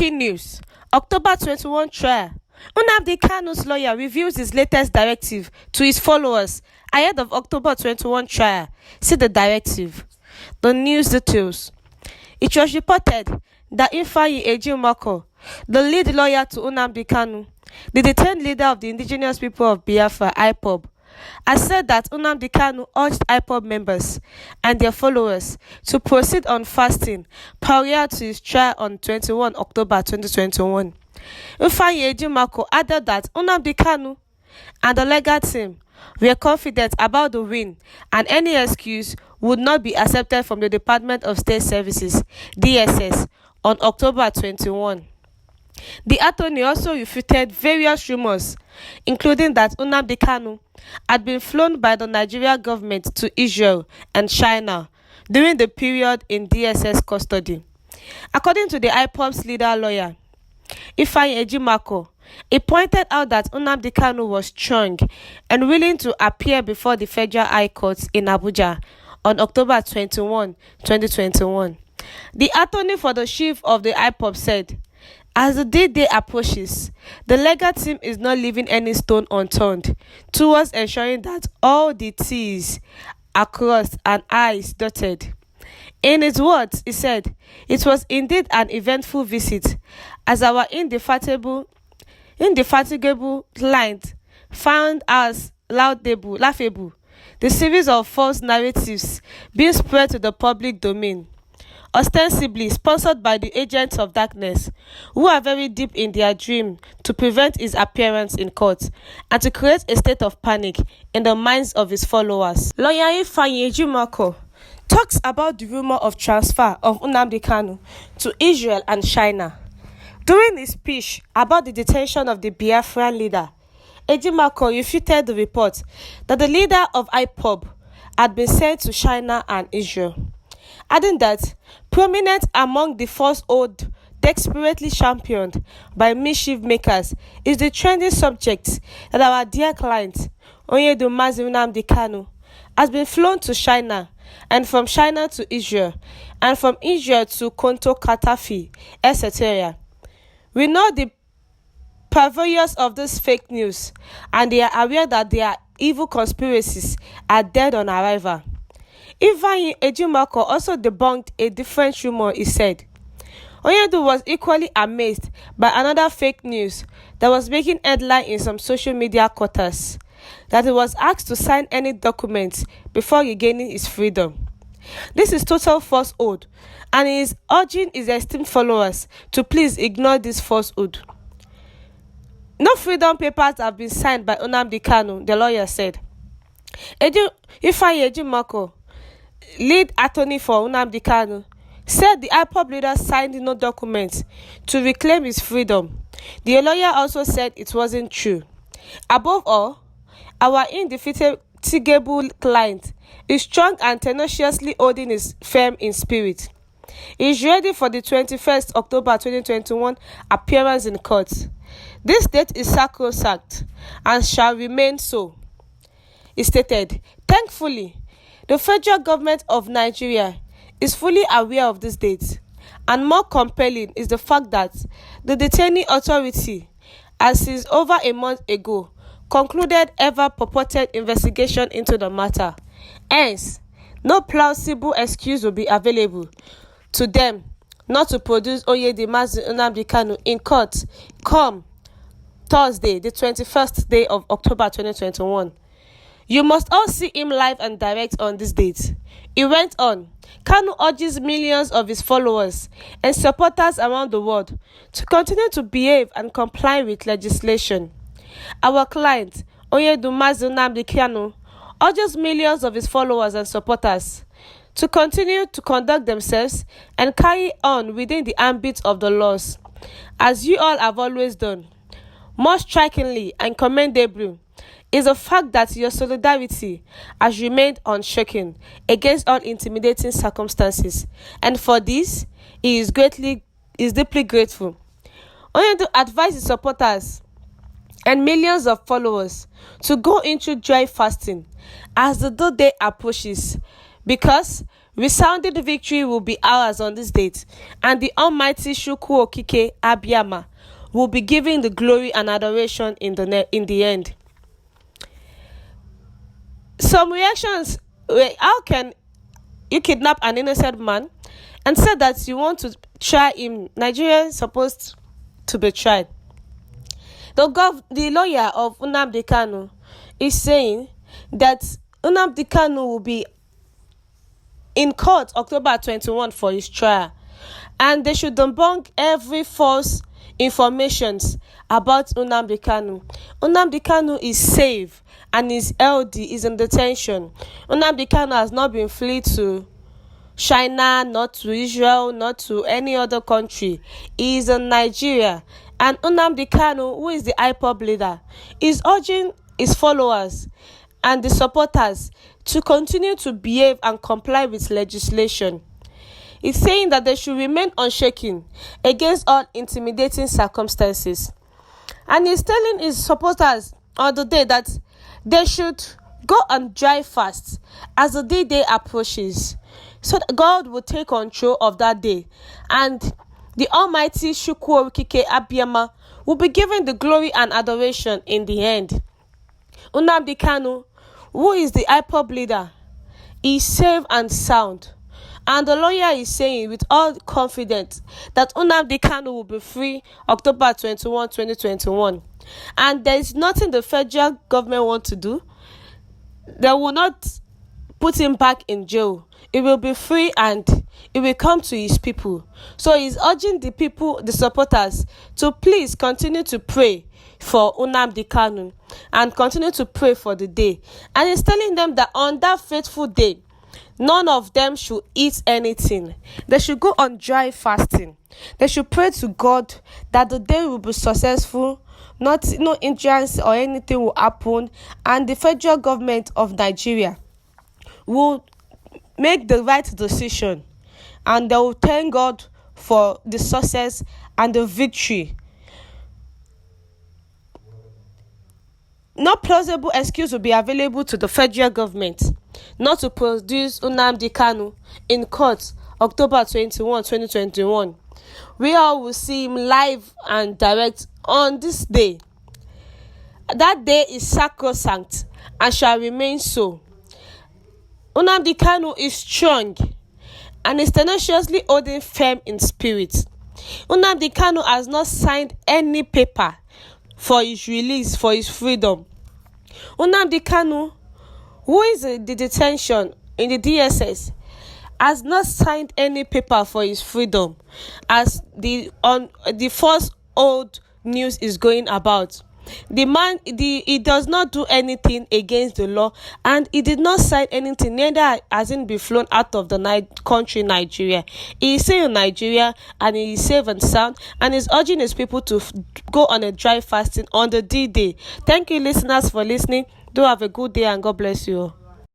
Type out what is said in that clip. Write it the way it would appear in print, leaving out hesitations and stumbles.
Breaking news: October 21 trial. Nnamdi Kanu's lawyer reveals his latest directive to his followers ahead of October 21 trial. See the directive. The news details. It was reported that Ifeanyi Ejimoko, the lead lawyer to Nnamdi Kanu, the detained leader of the indigenous people of Biafra, IPOB, has said that Nnamdi Kanu urged IPOB members and their followers to proceed on fasting prior to his trial on 21 October 2021. Ifeanyi Ejimoko added that Nnamdi Kanu and the legal team were confident about the win and any excuse would not be accepted from the Department of State Services (DSS) on October 21. The attorney also refuted various rumors, including that Nnamdi Kanu had been flown by the Nigerian government to Israel and China during the period in DSS custody. According to the IPOB's leader lawyer, Ifeanyi Ejimoko, he pointed out that Nnamdi Kanu was strong and willing to appear before the Federal High Court in Abuja on October 21, 2021. The attorney for the chief of the IPOB said, as the day approaches, the legal team is not leaving any stone unturned towards ensuring that all the T's are crossed and I's dotted. In his words, he said, it was indeed an eventful visit, as our indefatigable client found us laughable, the series of false narratives being spread to the public domain, ostensibly sponsored by the agents of darkness, who are very deep in their dream to prevent his appearance in court and to create a state of panic in the minds of his followers. Lawyer Ifeanyi Ejimoko talks about the rumor of transfer of Nnamdi Kanu to Israel and China. During his speech about the detention of the Biafran leader, Ejimoko refuted the report that the leader of IPOB had been sent to China and Israel, adding that prominent among the falsehood desperately championed by mischief makers is the trending subject that our dear client, Nnamdi Kanu, has been flown to China, and from China to Israel, and from Israel to Konto Katafi, etc. We know the purveyors of this fake news, and they are aware that their evil conspiracies are dead on arrival. Ifeanyi Ejimoko also debunked a different rumor. He said, Onyedu was equally amazed by another fake news that was making headline in some social media quarters, that he was asked to sign any documents before regaining his freedom. This is total falsehood, and he is urging his esteemed followers to please ignore this falsehood. No freedom papers have been signed by Nnamdi Kanu, the lawyer said. Ifeanyi Ejimoko, lead attorney for Nnamdi Kanu, said the IPOB leader signed no documents to reclaim his freedom. The lawyer also said it wasn't true. Above all, our indefatigable client is strong and tenaciously holding his firm in spirit. He is ready for the 21st October 2021 appearance in court. This date is sacrosanct and shall remain so, he stated. Thankfully, the federal government of Nigeria is fully aware of this date, and more compelling is the fact that the detaining authority has since over a month ago concluded ever purported investigation into the matter. Hence, no plausible excuse will be available to them not to produce Dimestion Nnamdi Kanu in court come Thursday, the 21st day of October 2021. You must all see him live and direct on this date. He went on. Kanu urges millions of his followers and supporters around the world to continue to behave and comply with legislation. Our client, Dimestion Nnamdi Kanu, urges millions of his followers and supporters to continue to conduct themselves and carry on within the ambit of the laws, as you all have always done. More strikingly and commendably is the fact that your solidarity has remained unshaken against all intimidating circumstances, and for this, he is deeply grateful. Only to advise his supporters and millions of followers to go into dry fasting as the day approaches, because resounding victory will be ours on this date, and the Almighty Chukwu Okike Abiyama will be given the glory and adoration in the end. Some reactions were, how can you kidnap an innocent man and said that you want to try him? Nigeria is supposed to be tried. The lawyer of Nnamdi Kanu is saying that Nnamdi Kanu will be in court October 21 for his trial, and they should debunk every false informations about Nnamdi Kanu. Nnamdi Kanu is safe and is healthy, is in detention. Nnamdi Kanu has not been fleed to China, not to Israel, not to any other country. He is in Nigeria. And Nnamdi Kanu, who is the IPOB leader, is urging his followers and the supporters to continue to behave and comply with legislation. He's saying that they should remain unshaken against all intimidating circumstances. And he's telling his supporters on the day that they should go on dry fast as the day approaches, so that God will take control of that day, and the Almighty Chukwu Okike Abiyama will be given the glory and adoration in the end. Nnamdi Kanu, who is the IPOB leader, is safe and sound. And the lawyer is saying with all confidence that Nnamdi Kanu will be free October 21, 2021. And there is nothing the federal government wants to do. They will not put him back in jail. He will be free and he will come to his people. So he's urging the people, the supporters, to please continue to pray for Nnamdi Kanu and continue to pray for the day. And he's telling them that on that faithful day, none of them should eat anything. They should go on dry fasting. They should pray to God that the day will be successful, no injuries or anything will happen, and the federal government of Nigeria will make the right decision, and they will thank God for the success and the victory. No plausible excuse will be available to the federal government not to produce Nnamdi Kanu in court October 21, 2021. We all will see him live and direct on this day. That day is sacrosanct and shall remain so. Nnamdi Kanu is strong and is tenaciously holding firm in spirit. Nnamdi Kanu has not signed any paper for his release, for his freedom. Nnamdi Kanu, who is in the detention in the DSS, has not signed any paper for his freedom, as the first old news is going about. The man, he does not do anything against the law, and he did not sign anything, neither has he been flown out of the country Nigeria. He is still in Nigeria, and he is safe and sound, and is urging his people to go on a dry fasting on the D-Day. Thank you, listeners, for listening. Do have a good day, and God bless you all.